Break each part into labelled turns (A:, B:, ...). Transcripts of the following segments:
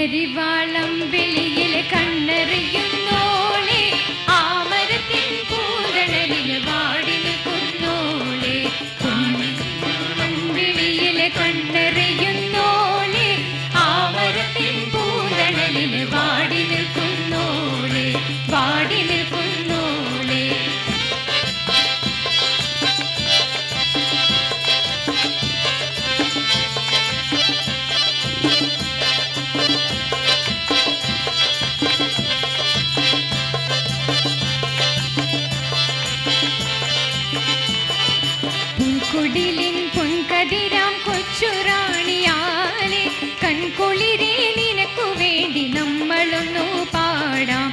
A: പൊന്നരിവാളം വെളിയിൽ കണ്ണെറിയുന്നോളെ ആമരത്തിൻ പൂതണലിൽ വാടി നിൽക്കുന്നോളെ വെളിയിൽ കണ്ണെറിയുന്നോളെ ആമരത്തിൻ പൂതണലിൽ വാടി നിൽക്കുന്നോളെ വാടി നിൽക്കുന്നോളെ കുടിലിൻ പൊൻകതിരാം കൊച്ചുറാണിയാലെ കൺകുളിരേ നിനക്കു വേണ്ടി നമ്മളൊന്നു പാടാം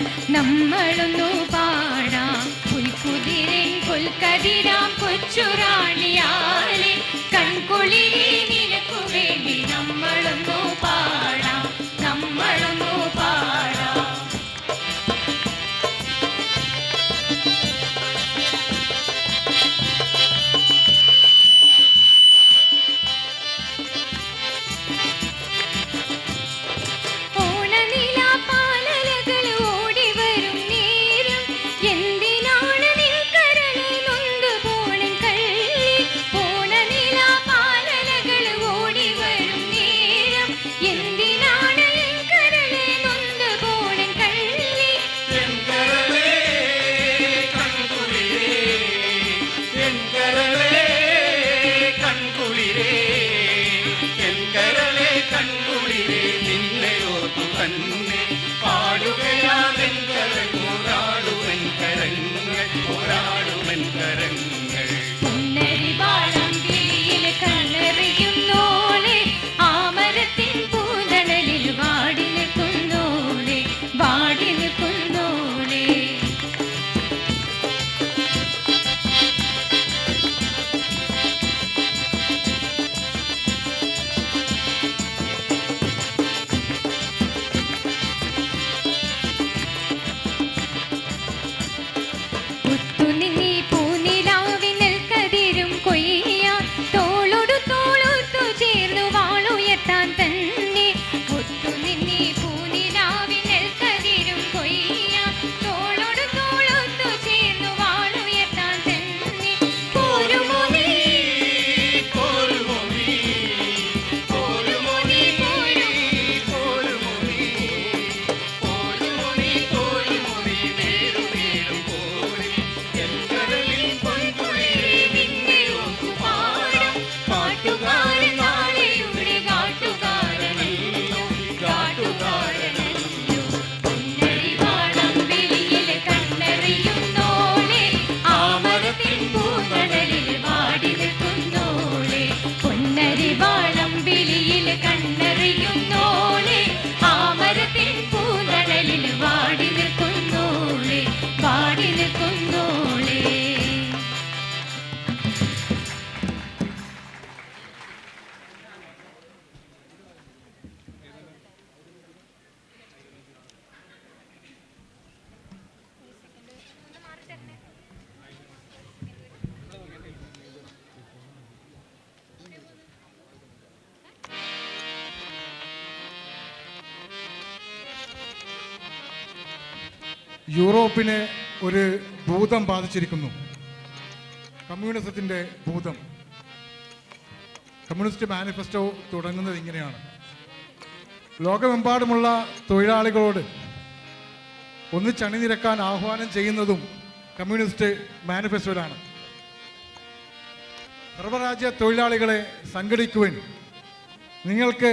A: പുൽക്കുതിരൻ പുൽക്കതിരാം കൊച്ചുറാണിയാലെ കൺകുളിരേ നിനക്കു വേണ്ടി നമ്മളൊന്നു പാടാം പൊന്നരിവാളം വെളിയിൽ കണ്ണെറിയുന്നോളെ ആമരത്തിൻ പൂതണലിൽ വാടി നിൽക്കുന്നോളെ വാടി നിൽക്കുന്നോളെ പൊന്നരിവാളം വെളിയിൽ കണ്ണെറിയുന്നോളെ ആമരത്തിൻ പൂതണലിൽ വാടി നിൽക്കുന്നോളെ വാടി നിൽക്കുന്നോളെ
B: യൂറോപ്പിനെ ഒരു ഭൂതം ബാധിച്ചിരിക്കുന്നു, കമ്മ്യൂണിസത്തിൻ്റെ ഭൂതം. കമ്മ്യൂണിസ്റ്റ് മാനിഫെസ്റ്റോ തുടങ്ങുന്നത് ഇങ്ങനെയാണ്: ലോകമെമ്പാടുമുള്ള തൊഴിലാളികളോട് ഒന്നിച്ചണിനിരക്കാൻ ആഹ്വാനം ചെയ്യുന്നതും കമ്മ്യൂണിസ്റ്റ് മാനിഫെസ്റ്റോയിലാണ്. സർവ്വരാജ്യ തൊഴിലാളികളെ സംഘടിക്കുവാൻ, നിങ്ങൾക്ക്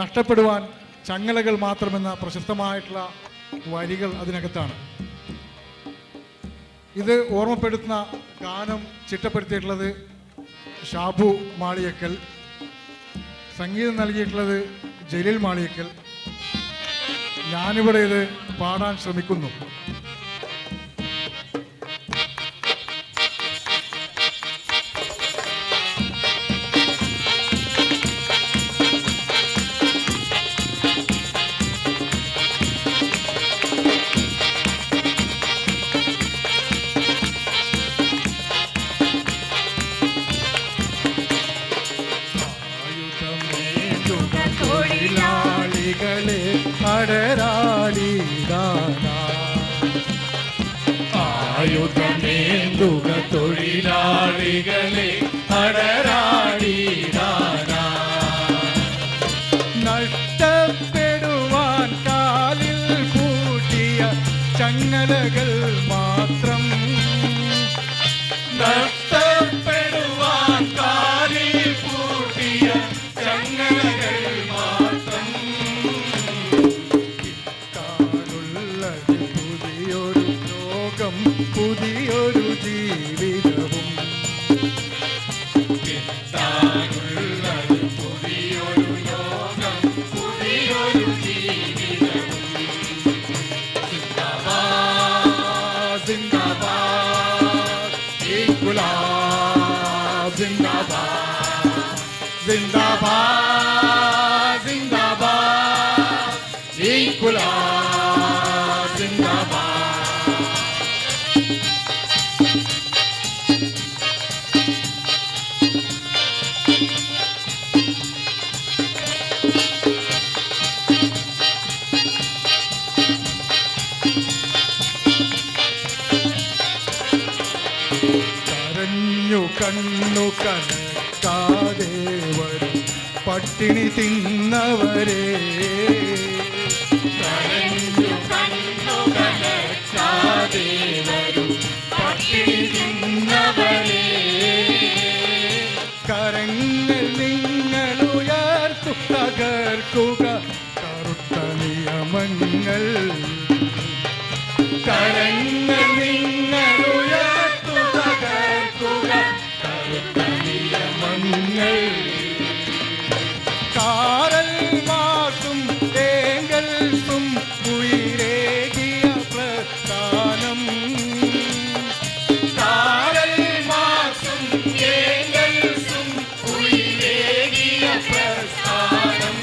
B: നഷ്ടപ്പെടുവാൻ ചങ്ങലകൾ മാത്രമെന്ന പ്രശസ്തമായിട്ടുള്ള വരികൾ അതിനകത്താണ്. ഇത് ഓർമ്മപ്പെടുത്തുന്ന ഗാനം ചിട്ടപ്പെടുത്തിയിട്ടുള്ളത് ഷാബു മാളിയക്കൽ, സംഗീതം നൽകിയിട്ടുള്ളത് ജലീൽ മാളിയക്കൽ. ഞാനിവിടെ ഇത് പാടാൻ ശ്രമിക്കുന്നു. തൊഴിലാളികളെ അടരാളിടാനാ ആയുധമേന്തുക തൊഴിലാളികളെ അടരാളിടാനാ നഷ്ടപ്പെടുവാൻ കാലിൽ പൂട്ടിയ ചങ്ങലകൾ മാത്രം നഷ്ടപ്പെടുവാൻ കാലിൽ പൂട്ടിയ ചങ്ങലകൾ മാത്രം കിട്ടാനുള്ളത് പുതിയൊരു ലോകം പുതിയൊരു ജീവിതവും കിട്ടാനുള്ളത് പുതിയൊരു ലോകം പുതിയൊരു ജീവിതവും സിന്ദാബാദ് സിന്ദാബാദ് ഇൻക്ലാബ് സിന്ദാബാദ് സിന്ദാബാദ് സിന്ദാബാദ് ഇൻക്ലാബ് സിന്ദാബാദ് കരഞ്ഞു കണ്ണു കണക്കാതെ വരും പട്ടിണി തിന്നവരെ കരഞ്ഞു കണ്ണു കണക്കാതെ വരും പട്ടിണി തിന്നവരെ കരങ്ങൾ നിങ്ങൾ ഉയർത്തു തകർക്കുക കറുത്ത നിയമങ്ങൾ കരങ്ങൾ നിങ്ങൾ ഉയർത്തു തകർക്കുക കറുത്ത നിയമങ്ങൾ കാറൽ മാസും ഏങ്കൽസും ഉയരേകിയ പ്രസ്ഥാനം കാറൽ മാസും ഏങ്കൽസും ഉയരേകിയ പ്രസ്ഥാനം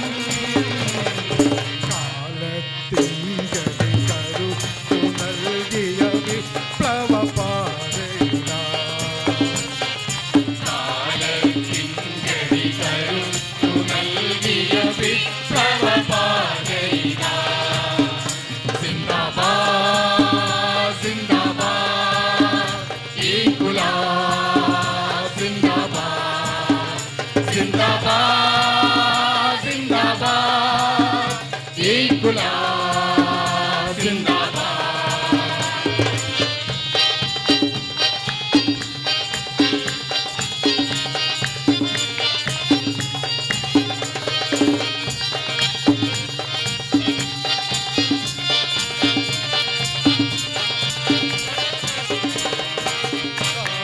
B: കാലത്തിങ്കൽ കരുത്തു നൽകിയ വിപ്ലവ പാതയില കാലത്തിങ്കൽ കരുത്തു നൽകിയ വിപ്ലവ പാതയില സിന്ദാബാദ് സിന്ദാബാദ് ഇൻക്ലാബ് സിന്ദാബാദ് സിന്ദാബാദ് സിന്ദാബാദ് ഇൻക്ലാബ് സിന്ദാബാദ്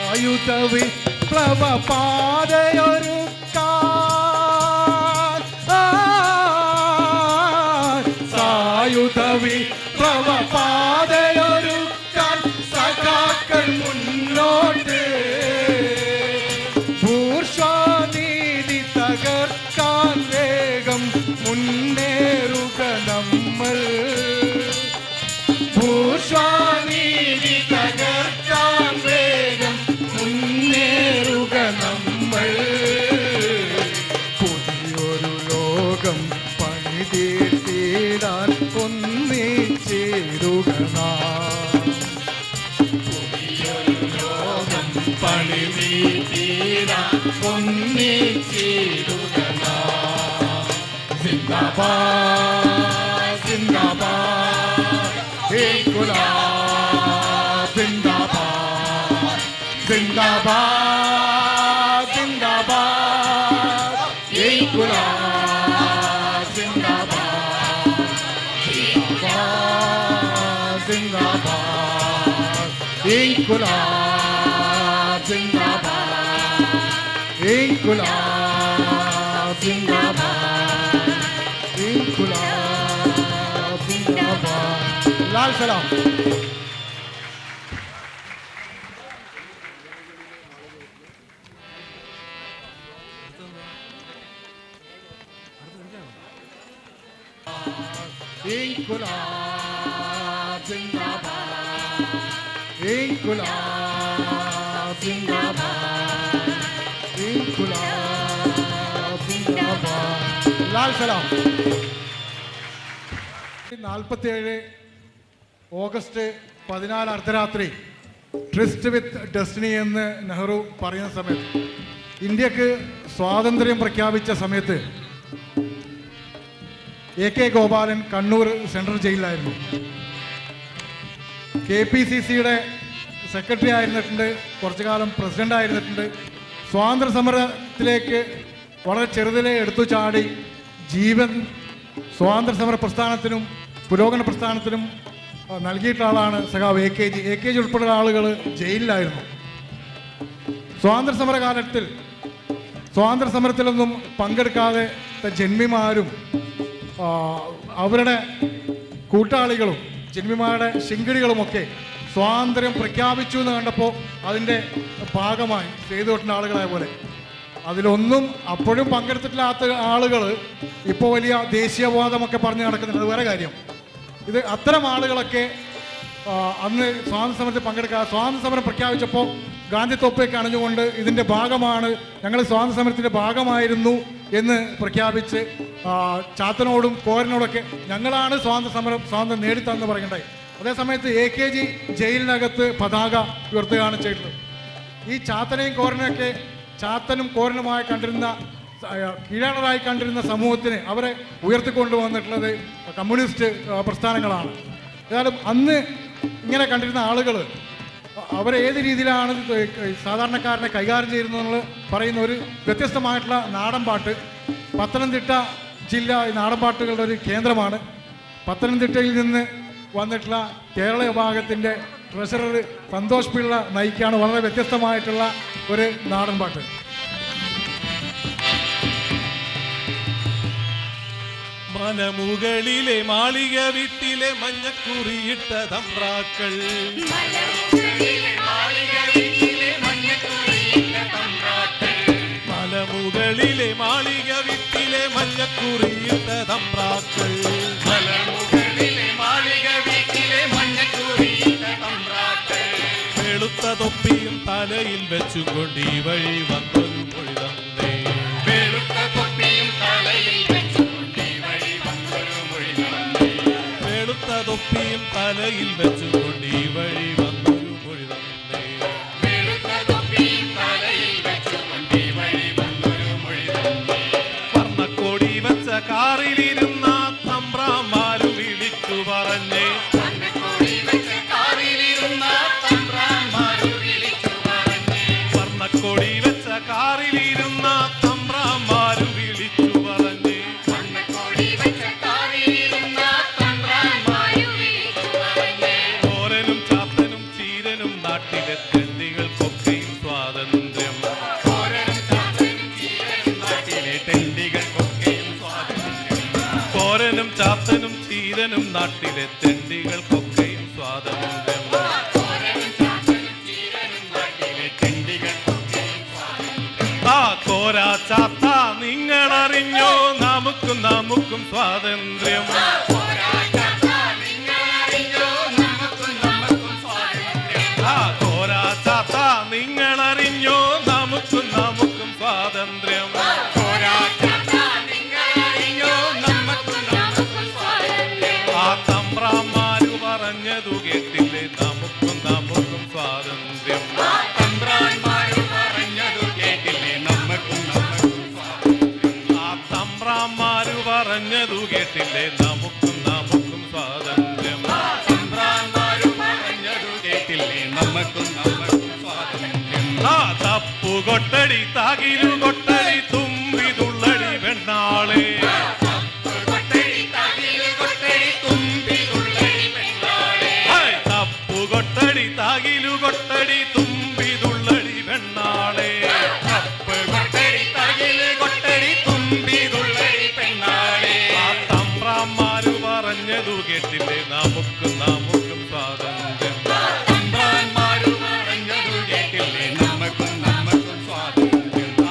B: ആയുധ വിപ്ലവ പാതയൊരുക്കാൻ സായുധ വിപ്ലവ പാതയൊരുക്കാൻ സഖാക്കൾ മുന്നോട്ട് ഭൂർഷ്വാനീതി തകർക്കാൻ വേഗം മുന്നേറുക നമ്മൾ ഭൂർഷ്വാനീതി തകർക്കാൻ വേഗം മുന്നേറുക നമ്മൾ പുതിയൊരു ലോകം പണിതീർത്തിടാൻ ഒന്നിച്ചേരുക നാം പുതിയൊരു ലോകം പണിതീർത്തിടാൻ ഒന്നിച്ചേരുക നാം സിന്ദാബാദ് സിന്ദാബാദ് ഇൻക്ലാബ് സിന്ദാബാദ് സിന്ദാബാദ് സിന്ദാബാദ് ഇൻക്ലാബ് സിന്ദാബാദ് സിന്ദാബാദ് സിന്ദാബാദ് ഇൻക്ലാബ് സിന്ദാബാദ് ഇൻക്ലാബ് സിന്ദാബാദ് ഇൻക്ലാബ് സിന്ദാബാദ് ലാൽ സലാം İnkılap zindabad, İnkılap zindabad, İnkılap zindabad. Lal selam. 1947 August 14 അർദ്ധരാത്രി ട്രിസ്റ്റ് വിത്ത് ഡെസ്റ്റിനി എന്ന് നെഹ്റു പറയുന്ന സമയത്ത്, ഇന്ത്യക്ക് സ്വാതന്ത്ര്യം പ്രഖ്യാപിച്ച സമയത്ത് AK ഗോപാലൻ കണ്ണൂർ സെൻട്രൽ ജയിലിലായിരുന്നു. KPCCയുടെ സെക്രട്ടറി ആയിരുന്നിട്ടുണ്ട്, കുറച്ചു കാലം പ്രസിഡന്റ് ആയിരുന്നിട്ടുണ്ട്. സ്വാതന്ത്ര്യ സമരത്തിലേക്ക് വളരെ ചെറുതിലെ എടുത്തു ചാടി ജീവൻ സ്വാതന്ത്ര്യ സമര പ്രസ്ഥാനത്തിനും പുരോഗമന പ്രസ്ഥാനത്തിനും നൽകിയിട്ടുള്ള ആളാണ് സഖാവ് AKG ഉൾപ്പെടെയുള്ള ആളുകൾ ജയിലിലായിരുന്നു. സ്വാതന്ത്ര്യ സമര കാലത്തിൽ സ്വാതന്ത്ര്യ സമരത്തിലൊന്നും പങ്കെടുക്കാതെ ജന്മിമാരും അവരുടെ കൂട്ടാളികളും ജന്മിമാരുടെ ശിങ്കിടികളുമൊക്കെ സ്വാതന്ത്ര്യം പ്രഖ്യാപിച്ചു എന്ന് കണ്ടപ്പോൾ അതിൻ്റെ ഭാഗമായി ചെയ്തുകൊണ്ടിരുന്ന ആളുകളായ പോലെ അതിലൊന്നും അപ്പോഴും പങ്കെടുത്തിട്ടില്ലാത്ത ആളുകൾ ഇപ്പോൾ വലിയ ദേശീയവാദമൊക്കെ പറഞ്ഞ് നടക്കുന്നുണ്ട്. അത് വേറെ കാര്യം. ഇത് അത്തരം ആളുകളൊക്കെ അന്ന് സ്വാതന്ത്ര്യ സമരത്തിൽ പങ്കെടുക്കുക, സ്വാതന്ത്ര്യ സമരം പ്രഖ്യാപിച്ചപ്പോൾ ഗാന്ധി തൊപ്പിയൊക്കെ അണിഞ്ഞുകൊണ്ട് ഇതിൻ്റെ ഭാഗമാണ്, ഞങ്ങൾ സ്വാതന്ത്ര്യ സമരത്തിൻ്റെ ഭാഗമായിരുന്നു എന്ന് പ്രഖ്യാപിച്ച് ചാത്തനോടും കോരനോടൊക്കെ ഞങ്ങളാണ് സ്വാതന്ത്ര്യം നേടിത്തന്ന് പറയണ്ടായി. അതേസമയത്ത് AKG ജയിലിനകത്ത് പതാക ഉയർത്തുകയാണ് ചെയ്തത്. ഈ ചാത്തനെയും കോരനൊക്കെ ചാത്തനും കോരനുമായി കണ്ടിരുന്ന കീഴാളരായി കണ്ടിരുന്ന സമൂഹത്തിന് അവരെ ഉയർത്തിക്കൊണ്ടുവന്നിട്ടുള്ളത് കമ്മ്യൂണിസ്റ്റ് പ്രസ്ഥാനങ്ങളാണ്. ഏതായാലും അന്ന് ഇങ്ങനെ കണ്ടിരുന്ന ആളുകൾ അവരെ ഏത് രീതിയിലാണ് സാധാരണക്കാരനെ കൈകാര്യം ചെയ്യുന്നതെന്ന് പറയുന്ന ഒരു വ്യത്യസ്തമായിട്ടുള്ള നാടൻ പാട്ട്. പത്തനംതിട്ട ജില്ല നാടൻപാട്ടുകളുടെ ഒരു കേന്ദ്രമാണ്. പത്തനംതിട്ടയിൽ നിന്ന് വന്നിട്ടുള്ള കേരള വിഭാഗത്തിൻ്റെ ട്രഷറർ സന്തോഷ് പിള്ള നയിക്കാണ് വളരെ വ്യത്യസ്തമായിട്ടുള്ള ഒരു നാടൻപാട്ട്.
C: മലമുകളിലെ മാളിക വീട്ടിലെ മഞ്ഞക്കുറിയിട്ട തമ്പ്രാക്കൾ, മലമുകളിലെ മാളിക വീട്ടിലെ മഞ്ഞക്കുറിയിട്ട തമ്പ്രാക്കൾ, വെളുത്ത തൊപ്പിയും തലയിൽ വെച്ചുകൊണ്ട് ഈ വഴി വന്നൊരു മൊഴി തന്നേ, വെളുത്ത തൊപ്പിയും തലയിൽ വെച്ചുകൊണ്ട് ഈ വഴി വന്നൊരു മൊഴി തന്നേ, വെളുത്ത തൊപ്പിയും തലയിൽ വെച്ചുകൊണ്ട് ഈ വഴി വന്നൊരു മൊഴി തന്നേ, വെളുത്ത തൊപ്പിയും തലയിൽ വെച്ചുകൊണ്ട് ഈ വഴി വന്നൊരു മൊഴി തന്നേ. വർണ്ണക്കൊടി വെച്ച കാറിലിരുന്ന തമ്പ്രാമാരു വിളിച്ചു പറഞ്ഞേ, കൊടി വെച്ച കാറിലിരുന്ന തമ്പ്രാമാരു വിളിച്ചു പറഞ്ഞേ, കോരനും ചാത്തനും ചീരനും നാട്ടിലെ തെണ്ടികൾക്കൊക്കെയും സ്വാതന്ത്ര്യം, കോരനും ചാത്തനും ചീരനും നാട്ടിലെ തെണ്ടികൾക്കൊക്കെയും സ്വാതന്ത്ര്യം, കോരനും ചാത്തനും ചീരനും നാട്ടിലെ തെണ്ടികൾക്കൊക്കെയും സ്വാതന്ത്ര്യം. കോരാ ചാത്ത നിങ്ങളറിഞ്ഞോ നമുക്കും സ്വാതന്ത്ര്യം, കോരാ ചാത്ത നിങ്ങളറിഞ്ഞോ നമുക്കും സ്വാതന്ത്ര്യം, ആ തമ്പ്രാമാരു പറഞ്ഞതു കേട്ടില്ലേ നമുക്കും സ്വാതന്ത്ര്യം, തമ്പ്രാമാരു പറഞ്ഞതു കേട്ടില്ലേ നമുക്കും സ്വാതന്ത്ര്യം, ആ തപ്പുകൊട്ടടി താകിരു കൊട്ടടി തുമ്പിതുള്ളടി പെണ്ണാളെ, തപ്പുകൊട്ടടി താകിരു കൊട്ടടി തുമ്പിതുള്ളടി പെണ്ണാളെ, ആ തമ്പ്രാമാരു പറഞ്ഞതു കേട്ടില്ലേ നമുക്കും സ്വാതന്ത്ര്യം, ആ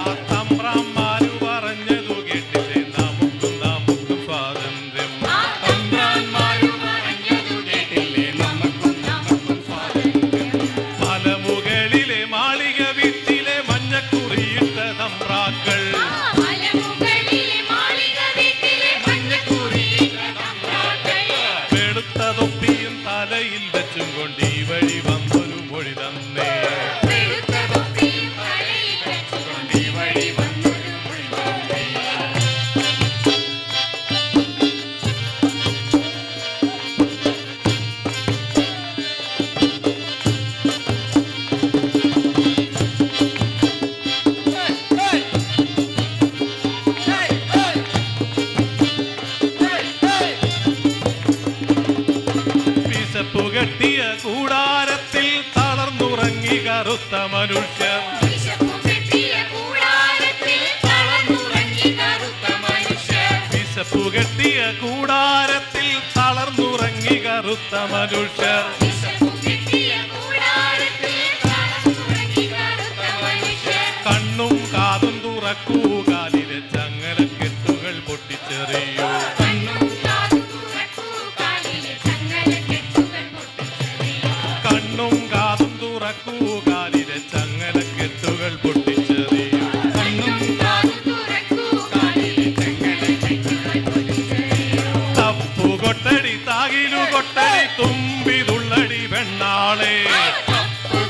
C: കറുത്ത മനുഷ്യർ
A: വിശപ്പു കെട്ടിയ കൂടാരത്തിൽ തളർന്നുറങ്ങി കറുത്ത മനുഷ്യർ
C: വിശപ്പു കെട്ടിയ കൂടാരത്തിൽ തളർന്നുറങ്ങി കറുത്ത മനുഷ്യർ
A: വിശപ്പു കെട്ടിയ കൂടാരത്തിൽ തളർന്നുറങ്ങി കറുത്ത മനുഷ്യർ
C: കണ്ണും കാതും തുറക്കൂ കാലിലെ ചങ്ങലക്കെട്ടുകൾ പൊട്ടിച്ചെറിയൂ
A: കണ്ണും കാതും തുറക്കൂ കാലിലെ ചങ്ങലക്കെട്ടുകൾ പൊട്ടിച്ചെറിയൂ
C: കണ്ണും കാതും തുറക്കൂ കാലിലെ ചങ്ങലക്കെട്ടുകൾ പൊട്ടിച്ചെറിയൂ
A: കണ്ണും കാതും തുറക്കൂ കാലിലെ ചങ്ങലക്കെട്ടുകൾ പൊട്ടിച്ചെറിയൂ
C: തപ്പുകൊട്ടടി താകിലു കൊട്ടടി തുമ്പിതുള്ളടി പെണ്ണാളെ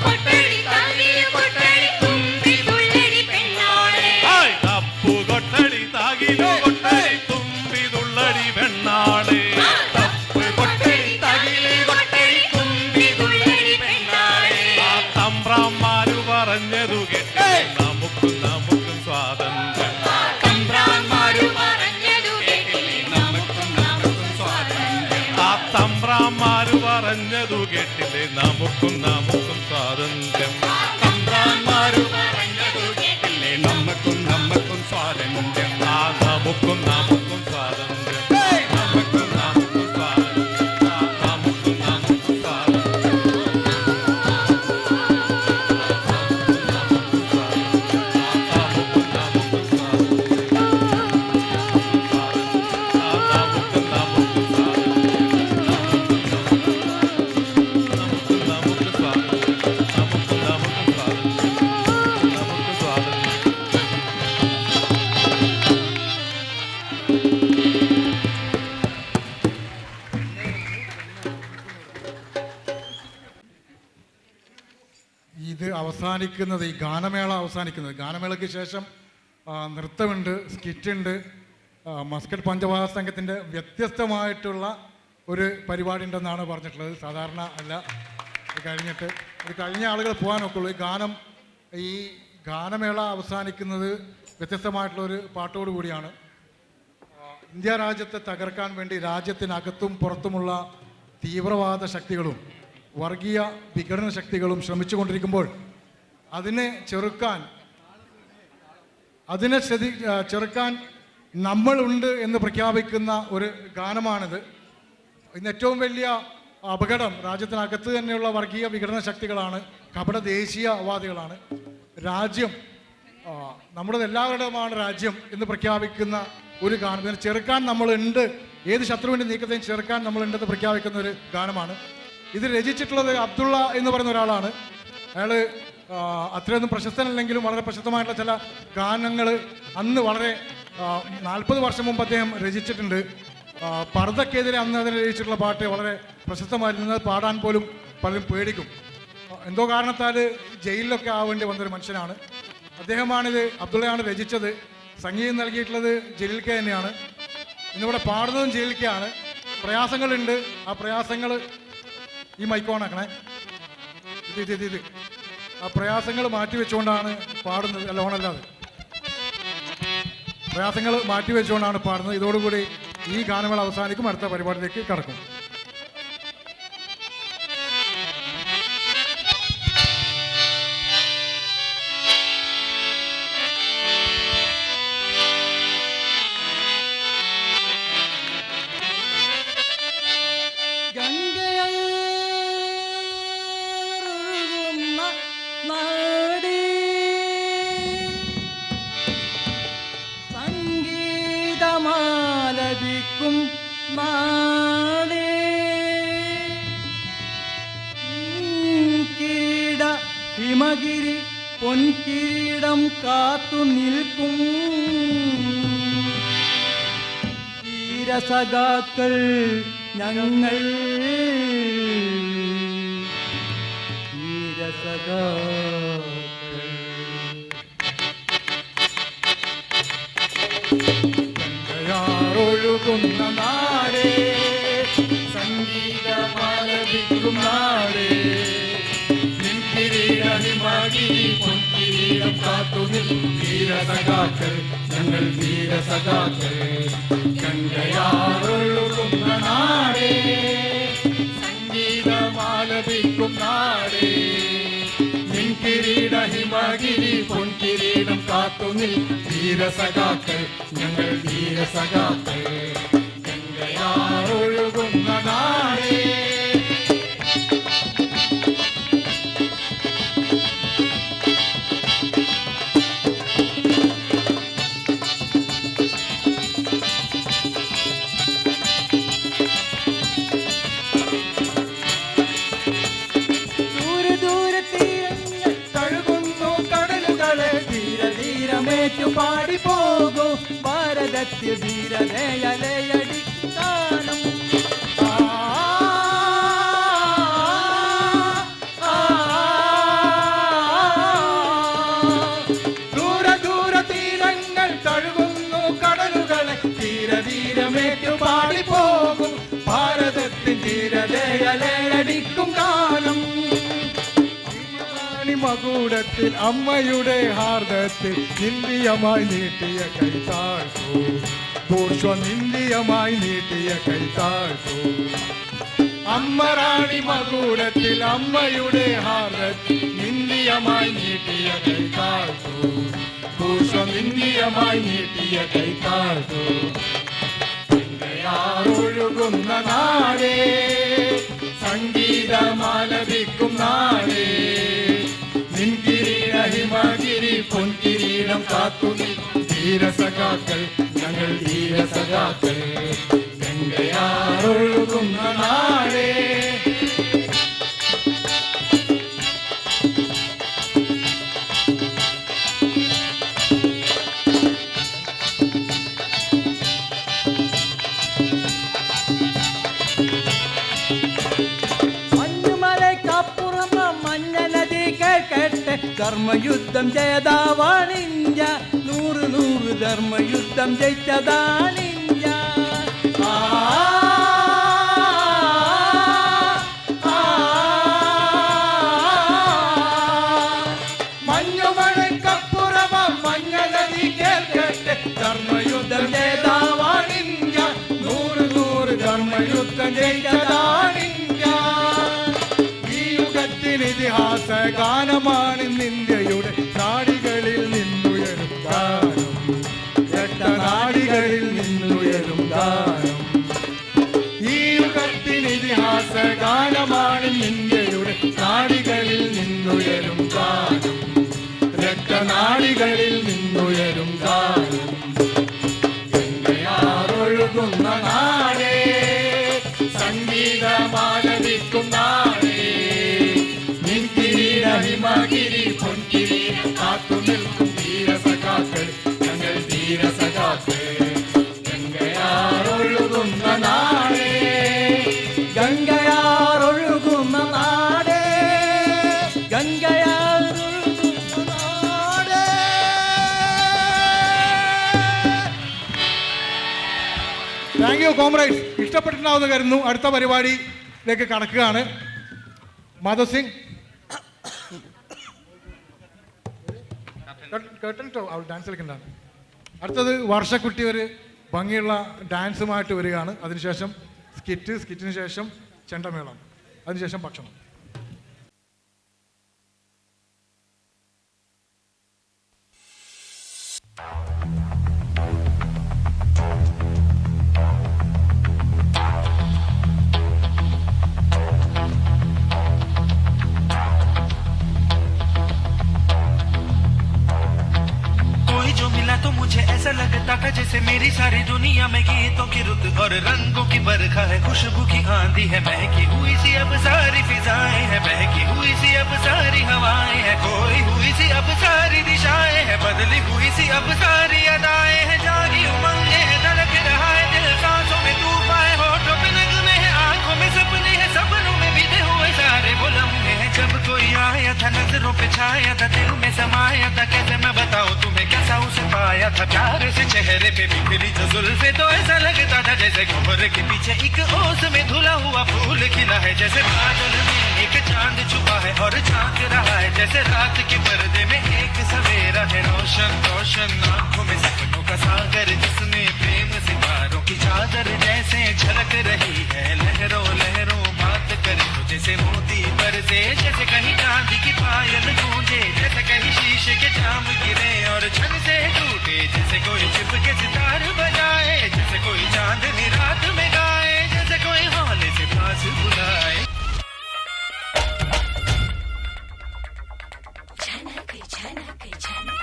A: കൊട്ടടി തള്ളി കൊട്ടടി തുമ്പി തുള്ളടി പെണ്ണാളെ
C: ഹായ് തപ്പുകൊട്ടടി താകിലു കൊട്ടടി തുമ്പിതുള്ളടി പെണ്ണാളെ
A: തപ്പ് കൊട്ടടി തകില് കൊട്ടടി തുമ്പി തുള്ളടി പെണ്ണാളെ
C: ആ തമ്പ്രാന്മാരു പറഞ്ഞതു കേട്ട് നമുക്കും സ്വാതന്ത്ര്യം
A: തമ്പ്രാന്മാരു പറഞ്ഞതു കേട്ടില്ലേ നമുക്കും സ്വാതന്ത്ര്യം
C: ആ തമ്പ്രാന്മാരു പറഞ്ഞതു കേട്ടില്ലേ നമുക്കും സ്വാതന്ത്ര്യം
A: തമ്പ്രാന്മാരു പറഞ്ഞതു കേട്ടില്ലേ
D: നമുക്കും സ്വാതന്ത്ര്യം
C: ആ നമുക്കും സ്വാതന്ത്ര്യം നമുക്കും സ്വാതന്ത്ര്യം ആ നമുക്കും സ്വാതന്ത്ര്യം
B: ഇത് അവസാനിക്കുന്നത്, ഈ ഗാനമേള അവസാനിക്കുന്നത്, ഗാനമേളയ്ക്ക് ശേഷം നൃത്തമുണ്ട്, സ്കിറ്റുണ്ട്, മസ്കറ്റ് പഞ്ചവാഹ സംഘത്തിൻ്റെ വ്യത്യസ്തമായിട്ടുള്ള ഒരു പരിപാടി ഉണ്ടെന്നാണ് പറഞ്ഞിട്ടുള്ളത്. സാധാരണ അല്ല. ഇത് കഴിഞ്ഞ ആളുകൾ പോകാനൊക്കെയുള്ളൂ. ഈ ഗാനമേള അവസാനിക്കുന്നത് വ്യത്യസ്തമായിട്ടുള്ളൊരു പാട്ടോടു കൂടിയാണ്. ഇന്ത്യ രാജ്യത്തെ തകർക്കാൻ വേണ്ടി രാജ്യത്തിനകത്തും പുറത്തുമുള്ള തീവ്രവാദ ശക്തികളും വർഗീയ വിഘടന ശക്തികളും ശ്രമിച്ചുകൊണ്ടിരിക്കുമ്പോൾ അതിനെ ചെറുക്കാൻ നമ്മളുണ്ട് എന്ന് പ്രഖ്യാപിക്കുന്ന ഒരു ഗാനമാണിത്. ഇന്ന് ഏറ്റവും വലിയ അപകടം രാജ്യത്തിനകത്ത് തന്നെയുള്ള വർഗീയ വിഘടന ശക്തികളാണ്, കപട ദേശീയവാദികളാണ്. രാജ്യം നമ്മുടെ എല്ലാവരുടെയുമാണ് രാജ്യം എന്ന് പ്രഖ്യാപിക്കുന്ന ഒരു ഗാനം. ഇതിനെ ചെറുക്കാൻ നമ്മളുണ്ട്, ഏത് ശത്രുവിൻ്റെ നീക്കത്തെയും ചെറുക്കാൻ നമ്മളുണ്ടെന്ന് പ്രഖ്യാപിക്കുന്ന ഒരു ഗാനമാണ്. ഇത് രചിച്ചിട്ടുള്ളത് അബ്ദുള്ള എന്ന് പറയുന്ന ഒരാളാണ്. അയാൾ അത്രയൊന്നും പ്രശസ്തനല്ലെങ്കിലും വളരെ പ്രശസ്തമായിട്ടുള്ള ചില ഗാനങ്ങൾ അന്ന് വളരെ 40 വർഷം മുമ്പ് അദ്ദേഹം രചിച്ചിട്ടുണ്ട്. പർദ്ദക്കെതിരെ അന്ന് അതിനെ രചിച്ചിട്ടുള്ള പാട്ട് വളരെ പ്രശസ്തമായിരുന്നു. അത് പാടാൻ പോലും പലരും പേടിക്കും. എന്തോ കാരണത്താൽ ജയിലിലൊക്കെ ആവേണ്ടി വന്നൊരു മനുഷ്യനാണ് അദ്ദേഹമാണിത്. അബ്ദുള്ളയാണ് രചിച്ചത്. സംഗീതം നൽകിയിട്ടുള്ളത് ജലീൽ കെ തന്നെയാണ്. ഇന്നിവിടെ പാടുന്നതും ജലീൽ കെ ആണ്. പ്രയാസങ്ങളുണ്ട്. ആ പ്രയാസങ്ങൾ ഈ മൈക്ക് ഓണാക്കണേ. ഇത് ആ പ്രയാസങ്ങൾ മാറ്റിവെച്ചുകൊണ്ടാണ് പാടുന്നത്. അല്ല, ഓണല്ലാതെ പ്രയാസങ്ങൾ മാറ്റിവെച്ചുകൊണ്ടാണ് പാടുന്നത്. ഇതോടുകൂടി ഈ ഗാനമേള അവസാനിക്കും. അടുത്ത പരിപാടിയിലേക്ക് കടക്കും.
E: സംഗീതമാലപിക്കും നാടേ, കിരീട ഹിമഗിരി പൊൻകിരീടം കാത്തു നിൽക്കും ധീരസഖാക്കൾ ഞങ്ങൾ, ധീരസഖാക്കൾ.
B: ഒഴുകുന്ന നാടേ, സംഗീതമാലപിക്കും നാടേ, പൊൻകിരീടം കാത്തു നിൽക്കും ധീരസഖാക്കൾ ഞങ്ങൾ, ധീരസഖാക്കൾ. ഗംഗയാറൊഴുകുന്ന നാടേ, സംഗീതമാലപിക്കും നാടേ, ഹിമഗിരി പൊൻകിരീടം കാത്തുനിൽ ധീരസഖാക്കൾ ഞങ്ങൾ ധീരസഖാക്കൾ ഗംഗയാറൊഴുകുന്ന നാടേ.
E: പാടി പോകൂ ഭാരതത്തിൽ ധീരതയലയടിക്കും ഗാനം.
B: ദൂര ദൂര തീരങ്ങൾ തഴുകുന്നു കടലുകളെ ധീരധീരമേറ്റു പാടി പോകും ഭാരതത്തിൽ ധീരതയലയടിക്കും ഗാനം. മകുടത്തിൽ അമ്മയുടെ ഹാർദത്തിൽ നിന്ദ്യമായി നീട്ടിയ കൈതാഴ്ത്തു പുരുഷ നിന്ദ്യമായി നീട്ടിയ കൈതാഴ്ത്തു. അമ്മറാണി മകുടത്തിൽ അമ്മയുടെ ഹാർദത്തിൽ നിന്ദ്യമായി നീട്ടിയ കൈതാഴ്ത്തു പുരുഷ നിന്ദ്യമായി നീട്ടിയ കൈതാഴ്ത്തു. ഒഴുകുന്ന നാടേ സംഗീതമാലപിക്കും നാടേ നിൻകിരീട ഹിമഗിരി പൊൻകിരീടം കാത്തുനിൽ ധീരസഖാക്കൾ ഞങ്ങൾ ധീരസഖാക്കൾ ഗംഗയാറൊഴുകുന്ന നാടേ.
E: ധർമ്മയുദ്ധം ജയതാവാണിന്ത്യ 100 ധർമ്മയുദ്ധം ജയിച്ചതാണിന്ത്യ.
B: മഞ്ഞുമഴക്കപ്പുറമ മഞ്ഞ നദി കേൾക്കട്ടെ ധർമ്മയുദ്ധം ജയതാവാണിന്ത്യ 100 ധർമ്മയുദ്ധം ജയിച്ചതാണിന്ത്യ. ഈ യുഗത്തിനിതിഹാസ ഗാനമാണ് ഇന്ത്യയുടെ നാടികളിൽ നിന്നുയരും ഗാനം രക്തനാടികളിൽ നിന്നുയരും ഗാനം. ഈ യുഗത്തിനിതിഹാസ ഗാനമാണ് ഇന്ത്യയുടെ നാടികളിൽ നിന്നുയരും ഗാനം രക്തനാടികളിൽ നിന്നുയരും ഗാനം. ഗംഗയാറൊഴുകുന്ന നാടേ സംഗീതമാലപിക്കും നാടേ നിൻകിരീട ഹിമഗിരി പൊൻകിരീടം കാത്തുനിൽക്കും ധീരസഖാക്കൾ ഞങ്ങൾ ധീരസഖാക്കൾ ഗംഗയാറൊഴുകുന്ന നാടേ
E: ഗംഗയാറൊഴുകുന്ന നാടേ ഗംഗയാറൊഴുകുന്ന നാടേ.
B: Thank you comrades. ഇഷ്ടപ്പെട്ടിട്ടുണ്ടാവുന്ന കരുതുന്നു. അടുത്ത പരിപാടിയിലേക്ക് കടക്കുകയാണ്. മാധവ് സിംഗ് കേട്ടോ അവൾ ഡാൻസ് കളിക്കുന്നതാണ്. അടുത്തത് വർഷക്കുട്ടി ഒരു ഭംഗിയുള്ള ഡാൻസുമായിട്ട് വരികയാണ്. അതിനുശേഷം സ്കിറ്റിന് ശേഷം ചെണ്ടമേളം, അതിനുശേഷം ഭക്ഷണം.
F: तो मुझे ऐसा लगता था जैसे मेरी सारी दुनिया में गीतों की रुत और रंगों की बरखा है, खुशबू की आंधी है, महकी हुई सी अब सारी फिजाएं है, बहकी हुई सी अब सारी हवाएं है, खोई हुई सी अब सारी दिशाएं है, बदली हुई सी अब सारी अदाएं है, जागी उमंगे है, धड़क रहा है दिल, सांसों में तूफान है, होठों पे नगमे है, आंखों में सपने है, सपनों में बीते हुए सारे वो लम्हे हैं, जब कोई आया था नजरों पे छाया था, दिल में समाया था, कैसे मैं बताऊं तुम्हें कैसा उसे पाया था, प्यार से चेहरे पे बिखरी जो जुल्फे तो ऐसा लगता था जैसे कोहरे के पीछे एक ओस में धुला हुआ फूल खिला है, जैसे बादल में एक चांद छुपा है और झांक रहा है, जैसे रात के पर्दे में एक सवेरा है, रोशन रोशन आंखों में सपनों का सागर, जिसमें प्रेम सितारों की चादर जैसे झलक रही है, लहरों लहरों बात करे तो जैसे मोती बरसे, जैसे कहीं चांदी की पायल गूंजे, जैसे कहीं छन से टूटे, जैसे कोई चिपके सितार बजाए, जैसे कोई चांदनी रात में गाए, जैसे कोई हौले से पास बुलाए।
G: झनक झनक झनक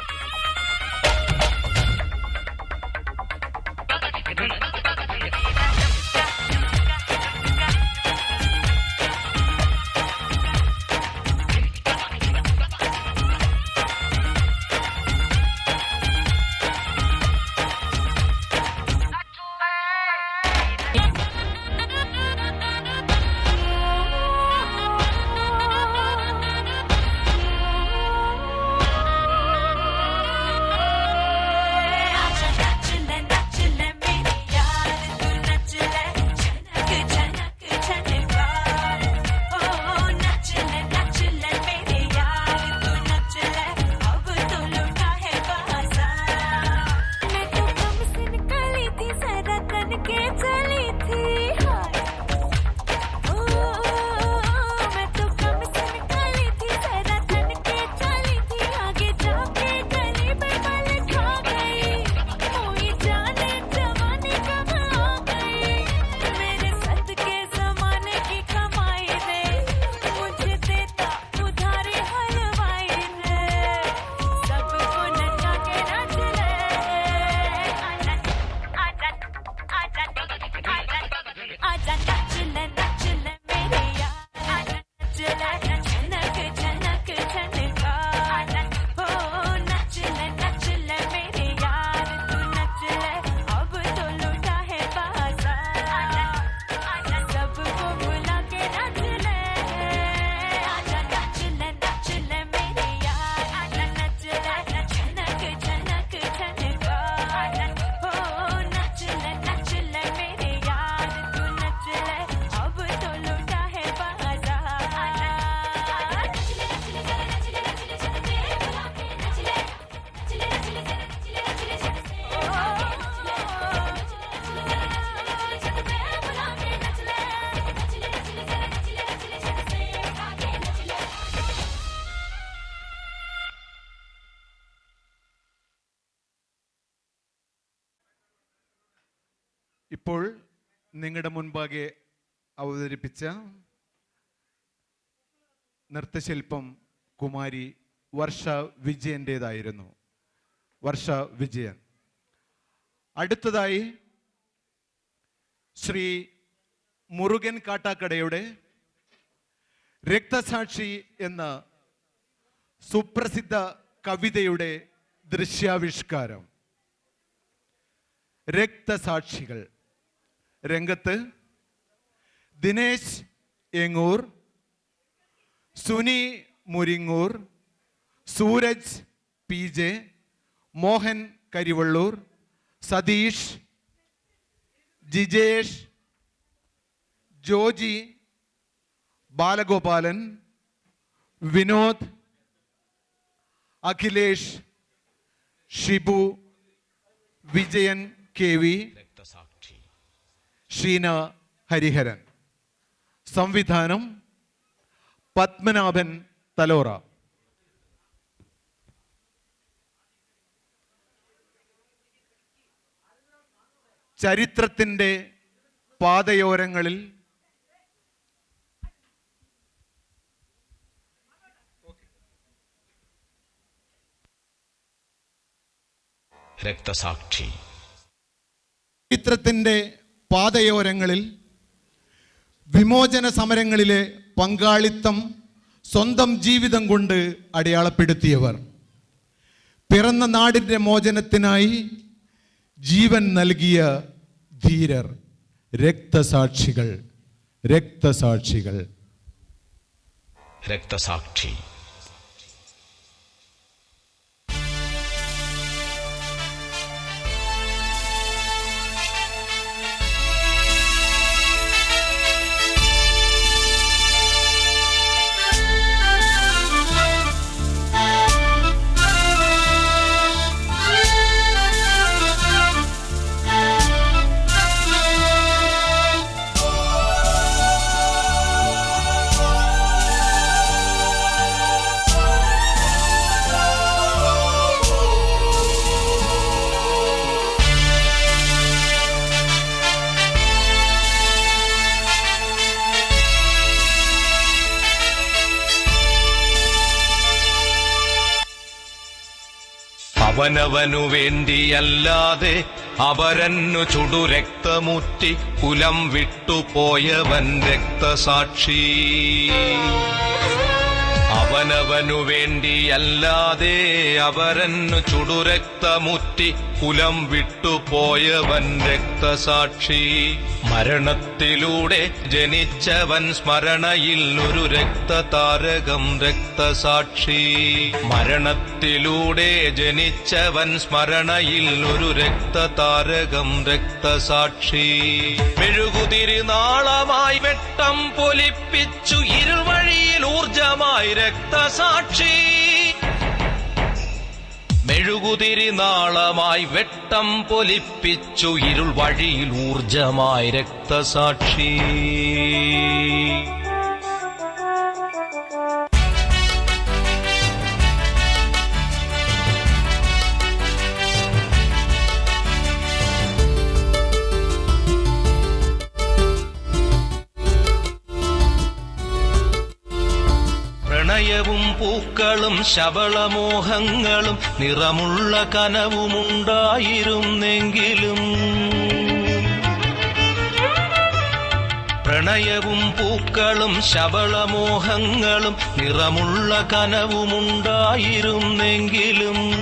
H: ഇപ്പോൾ നിങ്ങളുടെ മുൻപാകെ അവതരിപ്പിച്ച നൃത്തശില്പം കുമാരി വർഷ വിജയൻ്റേതായിരുന്നു. വർഷ വിജയൻ. അടുത്തതായി ശ്രീ മുരുകൻ കാട്ടാക്കടയുടെ രക്തസാക്ഷി എന്ന സുപ്രസിദ്ധ കവിതയുടെ ദൃശ്യാവിഷ്കാരം. രക്തസാക്ഷികൾ. രംഗത്ത് Dinesh Engoor, Suni Muringoor, Sooraj P J, Mohan Karivellur, Satheesh, Jijesh, Joji, Balagopalan, Vinod, Akhilesh, Shibu, Vijayan K V, Sheena Hariharan. സംവിധാനം പത്മനാഭൻ തലോറ. ചരിത്രത്തിൻ്റെ പാതയോരങ്ങളിൽ
I: രക്തസാക്ഷി.
H: ചരിത്രത്തിൻ്റെ പാതയോരങ്ങളിൽ വിമോചന സമരങ്ങളിലെ പങ്കാളിത്തം സ്വന്തം ജീവിതം കൊണ്ട് അടയാളപ്പെടുത്തിയവർ, പിറന്ന നാടിൻ്റെ മോചനത്തിനായി ജീവൻ നൽകിയ ധീരർ, രക്തസാക്ഷികൾ. രക്തസാക്ഷികൾ.
I: രക്തസാക്ഷി.
F: അവനവനു വേണ്ടിയല്ലാതെ അപരന്നു ചുടുരക്തമുറ്റി കുലം വിട്ടുപോയവൻ രക്തസാക്ഷി. അവനവനു വേണ്ടിയല്ലാതെ അപരന്നു ചുടുരക്തമുറ്റി കുലം വിട്ടുപോയവൻ രക്തസാക്ഷി. മരണത്തിലൂടെ ജനിച്ചവൻ സ്മരണയിൽ ഒരു രക്തതാരകം രക്തസാക്ഷി. മരണത്തിലൂടെ ജനിച്ചവൻ സ്മരണയിൽ ഒരു രക്തതാരകം രക്തസാക്ഷി. മെഴുകുതിരിനാളമായി വെട്ടം പൊലിപ്പിച്ചു ഇരുവഴിയിൽ ഊർജമായി രക്തസാക്ഷി. മെഴുകുതിരിനാളമായി വെട്ടം പൊലിപ്പിച്ചു ഇരുൾ വഴിയിൽ ഊർജമായി രക്തസാക്ഷി. പ്രണയവും പൂക്കളും ശബളമോഹങ്ങളും നിറമുള്ള കനവുമുണ്ടായിരുന്നെങ്കിലും പ്രണയവും പൂക്കളും ശബളമോഹങ്ങളും നിറമുള്ള കനവുമുണ്ടായിരുന്നെങ്കിലും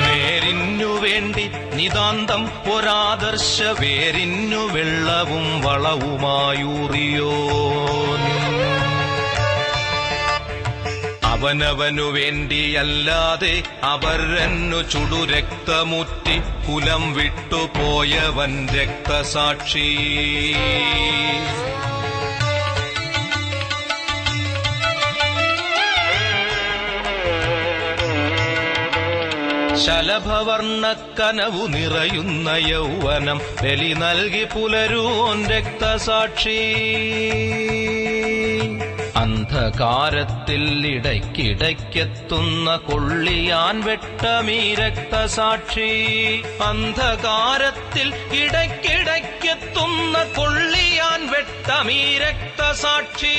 F: വേരിന്നു വേണ്ടി നിതാന്തം ഒരാദർശ വേരിന്നു വെള്ളവും വളവുമായൂറിയോ. അവനവനു വേണ്ടിയല്ലാതെ അപരന്നു ചുടുരക്തമുറ്റി കുലം വിട്ടുപോയവൻ രക്തസാക്ഷി. ശലഭവർണ്ണക്കനവു നിറയുന്ന യൗവനം ബലി നൽകി പുലരൂൻ രക്തസാക്ഷി. അന്ധകാരത്തിൽ ഇടയ്ക്കിടയ്ക്കെത്തുന്ന കൊള്ളിയാൻ വെട്ടമീ രക്തസാക്ഷി. അന്ധകാരത്തിൽ ഇടയ്ക്കിടയ്ക്കെത്തുന്ന കൊള്ളിയാൻ വെട്ടമീ രക്തസാക്ഷി.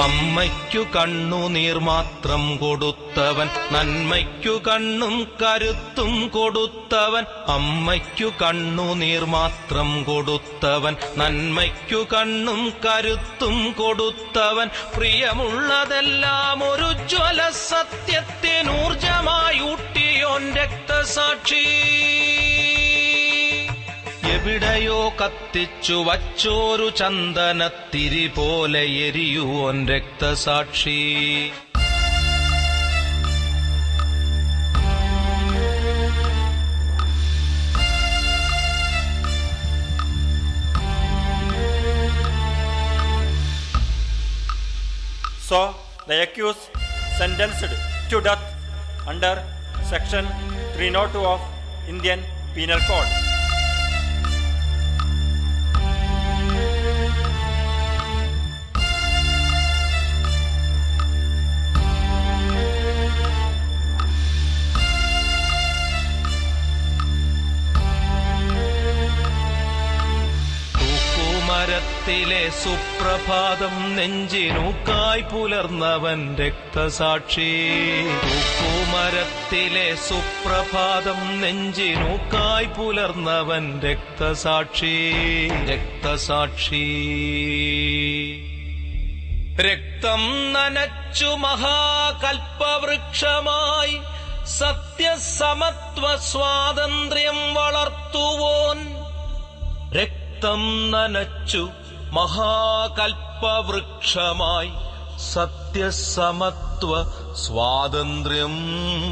F: അമ്മയ്ക്കു കണ്ണുനീർ മാത്രം കൊടുത്തവൻ നന്മയ്ക്കു കണ്ണും കരുത്തും കൊടുത്തവൻ. അമ്മയ്ക്കു കണ്ണുനീർ മാത്രം കൊടുത്തവൻ നന്മയ്ക്കു കണ്ണും കരുത്തും കൊടുത്തവൻ. പ്രിയമുള്ളതെല്ലാം ഒരു ജ്വല സത്യത്തിനൂർജമായി ഊട്ടിയോൻ രക്തസാക്ഷി. എവിടെയോ കത്തിച്ചു വച്ചോരു ചന്ദനത്തിരി പോലെ എരിയുവോൻ രക്തസാക്ഷി.
I: So, the accused sentenced to death under Section 302 of Indian Penal Code.
F: മരത്തിലെ സുപ്രഭാതം നെഞ്ചിനൂക്കായി പുലർന്നവൻ രക്തസാക്ഷി. മരത്തിലെ സുപ്രഭാതം നെഞ്ചിനൂക്കായി പുലർന്നവൻ രക്തസാക്ഷി. രക്തസാക്ഷി. രക്തം നനച്ചു മഹാകൽപ്പവൃക്ഷമായി
J: സത്യസമത്വ സ്വാതന്ത്ര്യം വളർത്തുവോൻ രക്തം നനച്ചു മഹാകൽപവൃക്ഷമായി സത്യസമത്വ സ്വാതന്ത്ര്യം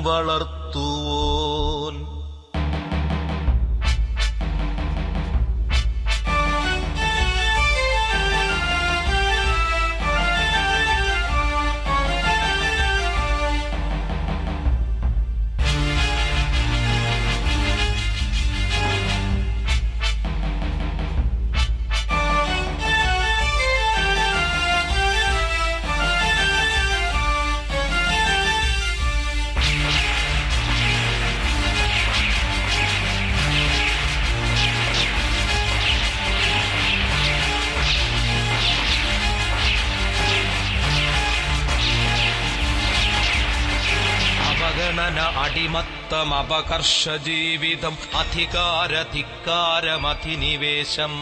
J: വളർത്തുവോൻ. അവഗണന അടിമത്തം അപകർഷ ജീവിതം അധികാരധിക്കാരമധിനിവേശം.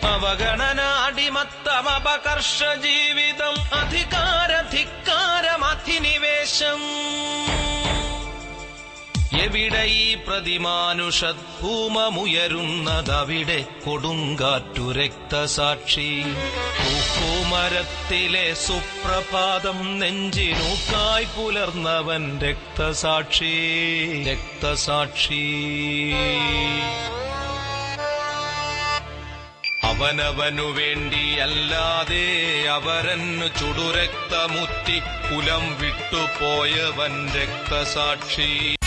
J: അവഗണന അടിമത്തം അപകർഷ ജീവിതം അധികാരധിക്കാരമധിനിവേശം. എവിടെ ഈ പ്രതിമാനുഷദ്ഭൂമമുയരുന്നതവിടെ കൊടുങ്കാറ്റു രക്തസാക്ഷി. പൂമരത്തിലെ സുപ്രഭാതം നെഞ്ചിനൂക്കായി പുലർന്നവൻ രക്തസാക്ഷി, രക്തസാക്ഷി. അവനവനു വേണ്ടിയല്ലാതെ അവരന്നു ചുടുരക്തമുറ്റി കുലം വിട്ടുപോയവൻ രക്തസാക്ഷി.